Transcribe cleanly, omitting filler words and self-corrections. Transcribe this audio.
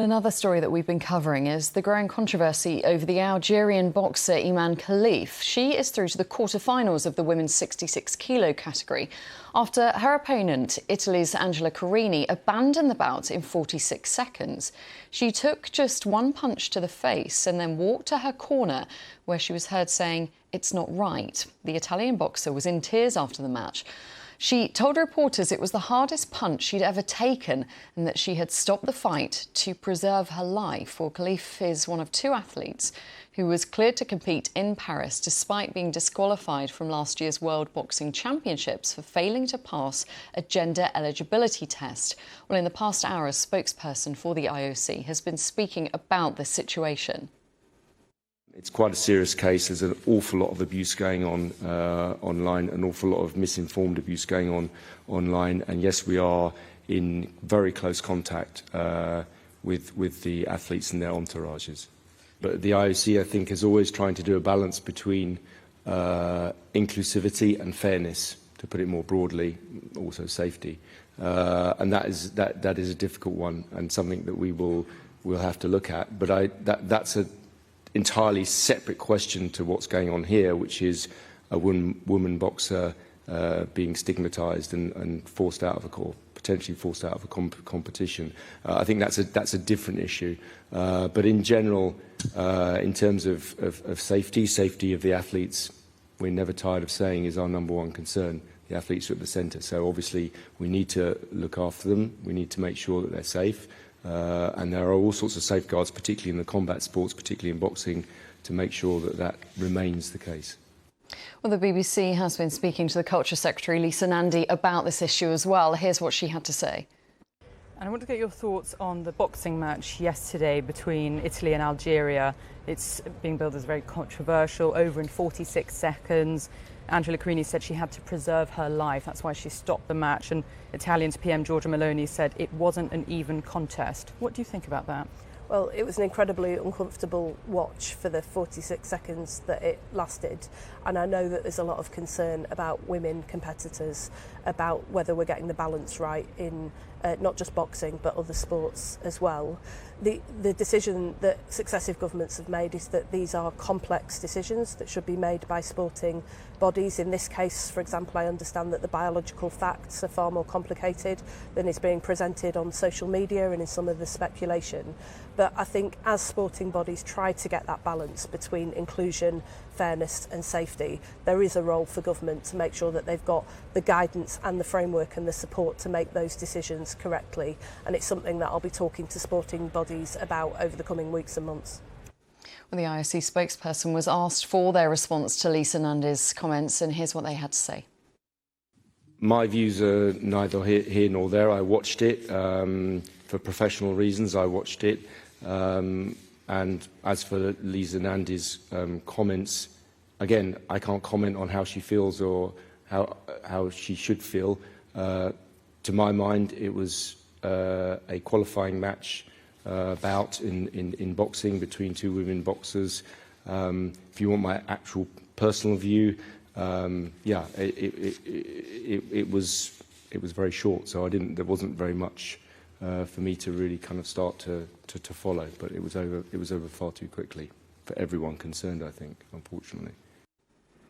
Another story that we've been covering is the growing controversy over the Algerian boxer Imane Khelif. She is through to the quarter-finals of the women's 66-kilo category after her opponent, Italy's Angela Carini, abandoned the bout in 46 seconds. She took just one punch to the face and then walked to her corner, where she was heard saying, "It's not right." The Italian boxer was in tears after the match. She told reporters it was the hardest punch she'd ever taken and that she had stopped the fight to preserve her life. Well, Khelif is one of two athletes who was cleared to compete in Paris despite being disqualified from last year's World Boxing Championships for failing to pass a gender eligibility test. Well, in the past hour, a spokesperson for the IOC has been speaking about this situation. It's quite a serious case. There's an awful lot of abuse going on online, an awful lot of misinformed abuse going on online. And yes, we are in very close contact with the athletes and their entourages. But the IOC, I think, is always trying to do a balance between inclusivity and fairness, to put it more broadly, also safety. And that is a difficult one and something that we'll have to look at. But that's a entirely separate question to what's going on here, which is a woman boxer being stigmatised and forced out of potentially forced out of a competition. I think that's a different issue. But in general, in terms of safety of the athletes, we're never tired of saying is our #1 concern. The athletes are at the centre, so obviously we need to look after them. We need to make sure that they're safe. And there are all sorts of safeguards, particularly in the combat sports, particularly in boxing, to make sure that that remains the case. Well, the BBC has been speaking to the Culture Secretary, Lisa Nandy, about this issue as well. Here's what she had to say. And I want to get your thoughts on the boxing match yesterday between Italy and Algeria. It's being billed as very controversial, over in 46 seconds. Angela Carini said she had to preserve her life. That's why she stopped the match. And Italian's PM Giorgia Meloni said it wasn't an even contest. What do you think about that? Well, it was an incredibly uncomfortable watch for the 46 seconds that it lasted. And I know that there's a lot of concern about women competitors, about whether we're getting the balance right in not just boxing, but other sports as well. The decision that successive governments have made is that these are complex decisions that should be made by sporting bodies. In this case, for example, I understand that the biological facts are far more complicated than is being presented on social media and in some of the speculation. But I think as sporting bodies try to get that balance between inclusion, fairness and safety, there is a role for government to make sure that they've got the guidance and the framework and the support to make those decisions correctly. And it's something that I'll be talking to sporting bodies about over the coming weeks and months. Well, the IOC spokesperson was asked for their response to Lisa Nandy's comments, and here's what they had to say. My views are neither here nor there. I watched it for professional reasons. I watched it. And as for Lisa Nandy's comments, again, I can't comment on how she feels or how she should feel. To my mind, it was a qualifying match bout in boxing between two women boxers. If you want my actual personal view, yeah, it was very short, so there wasn't very much for me to really kind of start to follow, but it was over far too quickly for everyone concerned, I think, unfortunately.